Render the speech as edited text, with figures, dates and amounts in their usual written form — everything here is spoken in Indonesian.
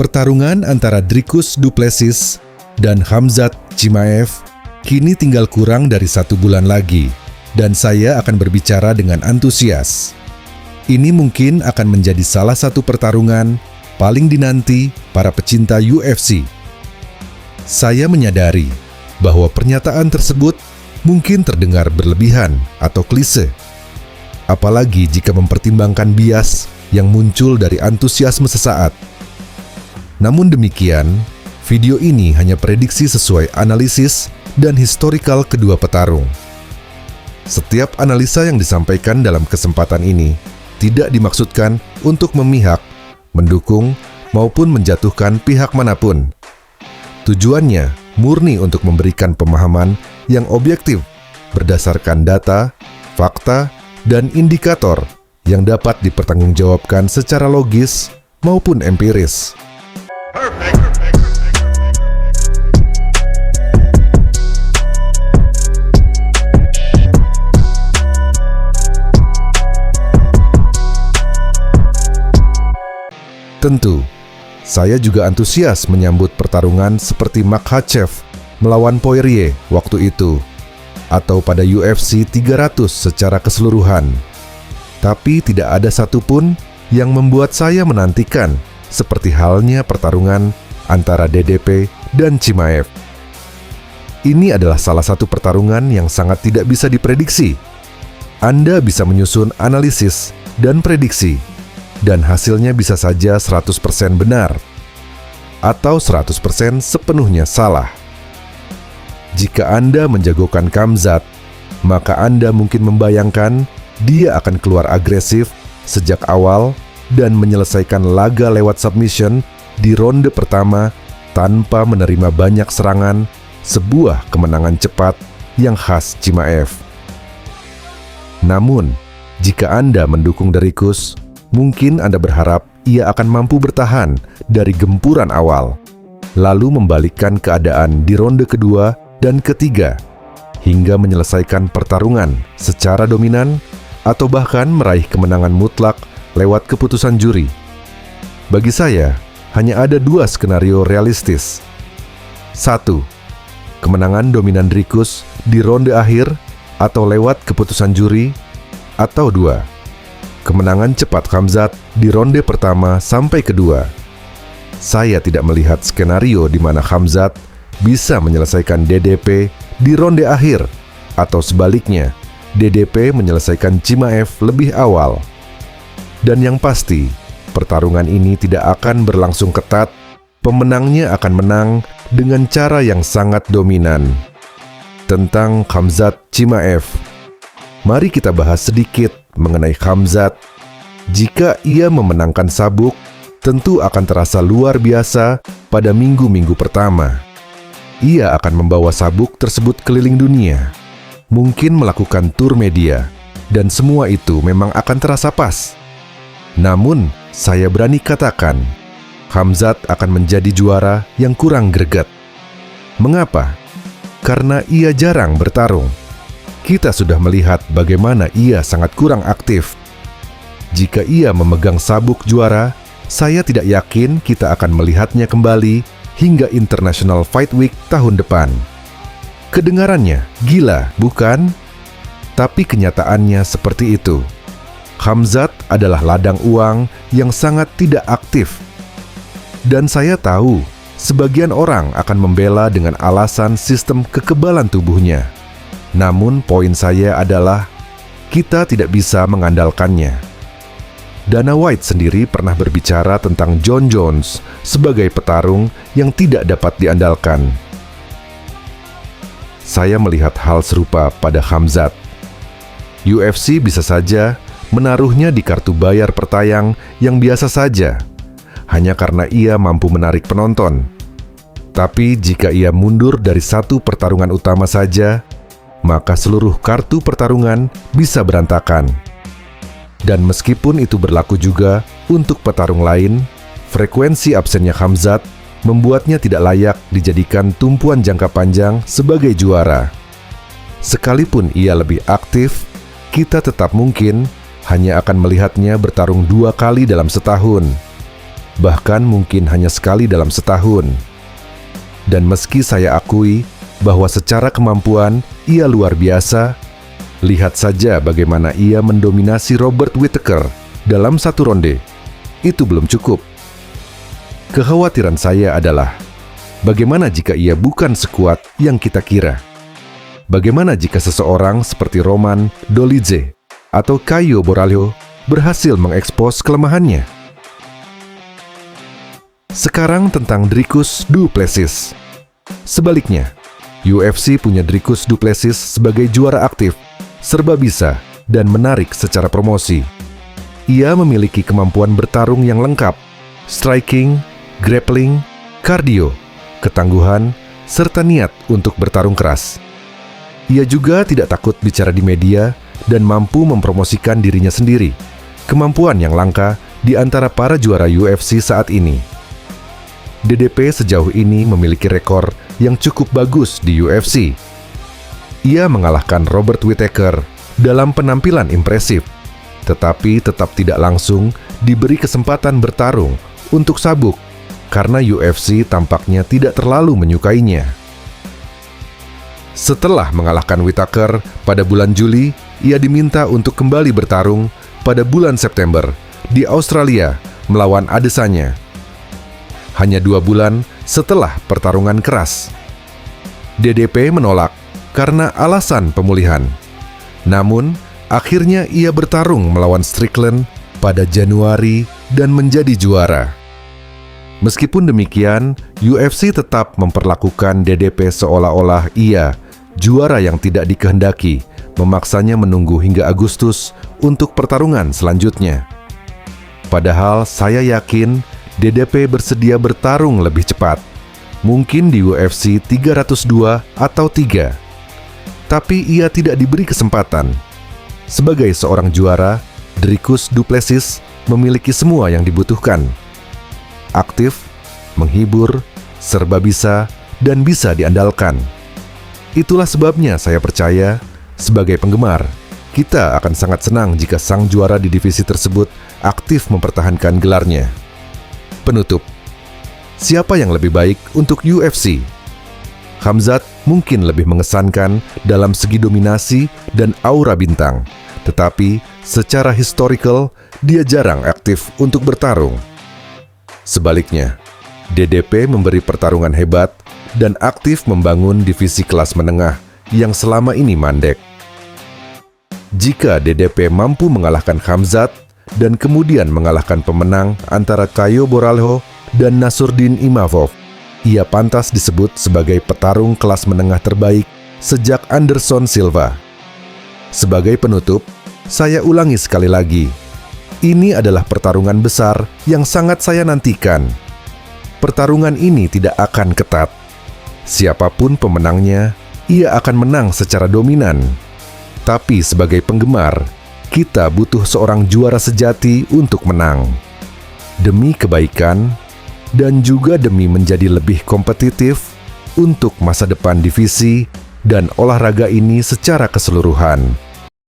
Pertarungan antara Dricus du Plessis dan Khamzat Chimaev kini tinggal kurang dari 1 bulan lagi, dan saya akan berbicara dengan antusias. Ini mungkin akan menjadi salah satu pertarungan paling dinanti para pecinta UFC. Saya menyadari bahwa pernyataan tersebut mungkin terdengar berlebihan atau klise, apalagi jika mempertimbangkan bias yang muncul dari antusiasme sesaat. Namun demikian, video ini hanya prediksi sesuai analisis dan historikal kedua petarung. Setiap analisa yang disampaikan dalam kesempatan ini tidak dimaksudkan untuk memihak, mendukung, maupun menjatuhkan pihak manapun. Tujuannya murni untuk memberikan pemahaman yang objektif berdasarkan data, fakta, dan indikator yang dapat dipertanggungjawabkan secara logis maupun empiris. Tentu, saya juga antusias menyambut pertarungan seperti Makhachev melawan Poirier waktu itu, atau pada UFC 300 secara keseluruhan. Tapi tidak ada satupun yang membuat saya menantikan seperti halnya pertarungan antara DDP dan Chimaev. Ini adalah salah satu pertarungan yang sangat tidak bisa diprediksi. Anda bisa menyusun analisis dan prediksi, dan hasilnya bisa saja 100% benar, atau 100% sepenuhnya salah. Jika Anda menjagokan Khamzat, maka Anda mungkin membayangkan dia akan keluar agresif sejak awal dan menyelesaikan laga lewat submission di ronde pertama tanpa menerima banyak serangan, sebuah kemenangan cepat yang khas Chimaev. Namun, jika Anda mendukung Dricus, mungkin Anda berharap ia akan mampu bertahan dari gempuran awal, lalu membalikkan keadaan di ronde kedua dan ketiga, hingga menyelesaikan pertarungan secara dominan atau bahkan meraih kemenangan mutlak lewat keputusan juri. Bagi saya, hanya ada 2 skenario realistis. 1. Kemenangan dominan Dricus di ronde akhir atau lewat keputusan juri, atau 2. Kemenangan cepat Khamzat di ronde pertama sampai kedua. Saya tidak melihat skenario di mana Khamzat bisa menyelesaikan DDP di ronde akhir, atau sebaliknya, DDP menyelesaikan Chimaev lebih awal. Dan yang pasti, pertarungan ini tidak akan berlangsung ketat. Pemenangnya akan menang dengan cara yang sangat dominan. Tentang Khamzat Chimaev, mari kita bahas sedikit mengenai Khamzat. Jika ia memenangkan sabuk, tentu akan terasa luar biasa pada minggu-minggu pertama. Ia akan membawa sabuk tersebut keliling dunia, mungkin melakukan tur media, dan semua itu memang akan terasa pas. Namun, saya berani katakan, Khamzat akan menjadi juara yang kurang greget. Mengapa? Karena ia jarang bertarung. Kita sudah melihat bagaimana ia sangat kurang aktif. Jika ia memegang sabuk juara, saya tidak yakin kita akan melihatnya kembali hingga International Fight Week tahun depan. Kedengarannya gila, bukan? Tapi kenyataannya seperti itu. Khamzat adalah ladang uang yang sangat tidak aktif. Dan saya tahu, sebagian orang akan membela dengan alasan sistem kekebalan tubuhnya. Namun poin saya adalah, kita tidak bisa mengandalkannya. Dana White sendiri pernah berbicara tentang Jon Jones sebagai petarung yang tidak dapat diandalkan. Saya melihat hal serupa pada Khamzat. UFC bisa saja menaruhnya di kartu bayar pertayang yang biasa saja, hanya karena ia mampu menarik penonton. Tapi jika ia mundur dari satu pertarungan utama saja, maka seluruh kartu pertarungan bisa berantakan. Dan meskipun itu berlaku juga untuk petarung lain, frekuensi absennya Khamzat membuatnya tidak layak dijadikan tumpuan jangka panjang sebagai juara. Sekalipun ia lebih aktif, kita tetap mungkin hanya akan melihatnya bertarung 2 kali dalam setahun. bahkan mungkin hanya sekali dalam setahun. Dan meski saya akui bahwa secara kemampuan ia luar biasa, lihat saja bagaimana ia mendominasi Robert Whittaker dalam satu ronde. Itu belum cukup. Kekhawatiran saya adalah, bagaimana jika ia bukan sekuat yang kita kira? Bagaimana jika seseorang seperti Roman Dolidze atau Caio Borralho berhasil mengekspos kelemahannya? Sekarang tentang Dricus du Plessis. Sebaliknya, UFC punya Dricus du Plessis sebagai juara aktif, serba bisa, dan menarik secara promosi. Ia memiliki kemampuan bertarung yang lengkap, striking, grappling, kardio, ketangguhan, serta niat untuk bertarung keras. Ia juga tidak takut bicara di media dan mampu mempromosikan dirinya sendiri, kemampuan yang langka di antara para juara UFC saat ini. DDP sejauh ini memiliki rekor yang cukup bagus di UFC. Ia mengalahkan Robert Whittaker dalam penampilan impresif, tetapi tetap tidak langsung diberi kesempatan bertarung untuk sabuk karena UFC tampaknya tidak terlalu menyukainya. Setelah mengalahkan Whittaker pada bulan Juli, ia diminta untuk kembali bertarung pada bulan September di Australia melawan Adesanya. Hanya 2 bulan setelah pertarungan keras. DDP menolak karena alasan pemulihan. Namun, akhirnya ia bertarung melawan Strickland pada Januari dan menjadi juara. Meskipun demikian, UFC tetap memperlakukan DDP seolah-olah ia juara yang tidak dikehendaki, memaksanya menunggu hingga Agustus untuk pertarungan selanjutnya. Padahal saya yakin DDP bersedia bertarung lebih cepat, mungkin di UFC 302 atau 3. Tapi ia tidak diberi kesempatan. Sebagai seorang juara, Dricus du Plessis memiliki semua yang dibutuhkan. Aktif, menghibur, serba bisa, dan bisa diandalkan. Itulah sebabnya saya percaya, sebagai penggemar, kita akan sangat senang jika sang juara di divisi tersebut aktif mempertahankan gelarnya. Penutup, siapa yang lebih baik untuk UFC? Khamzat mungkin lebih mengesankan dalam segi dominasi dan aura bintang, tetapi secara historical dia jarang aktif untuk bertarung. Sebaliknya, DDP memberi pertarungan hebat dan aktif membangun divisi kelas menengah yang selama ini mandek. Jika DDP mampu mengalahkan Khamzat dan kemudian mengalahkan pemenang antara Caio Borralho dan Nassourdine Imavov, ia pantas disebut sebagai petarung kelas menengah terbaik sejak Anderson Silva. Sebagai penutup, saya ulangi sekali lagi, ini adalah pertarungan besar yang sangat saya nantikan. Pertarungan ini tidak akan ketat. Siapapun pemenangnya, ia akan menang secara dominan. Tapi sebagai penggemar, kita butuh seorang juara sejati untuk menang. Demi kebaikan, dan juga demi menjadi lebih kompetitif untuk masa depan divisi dan olahraga ini secara keseluruhan.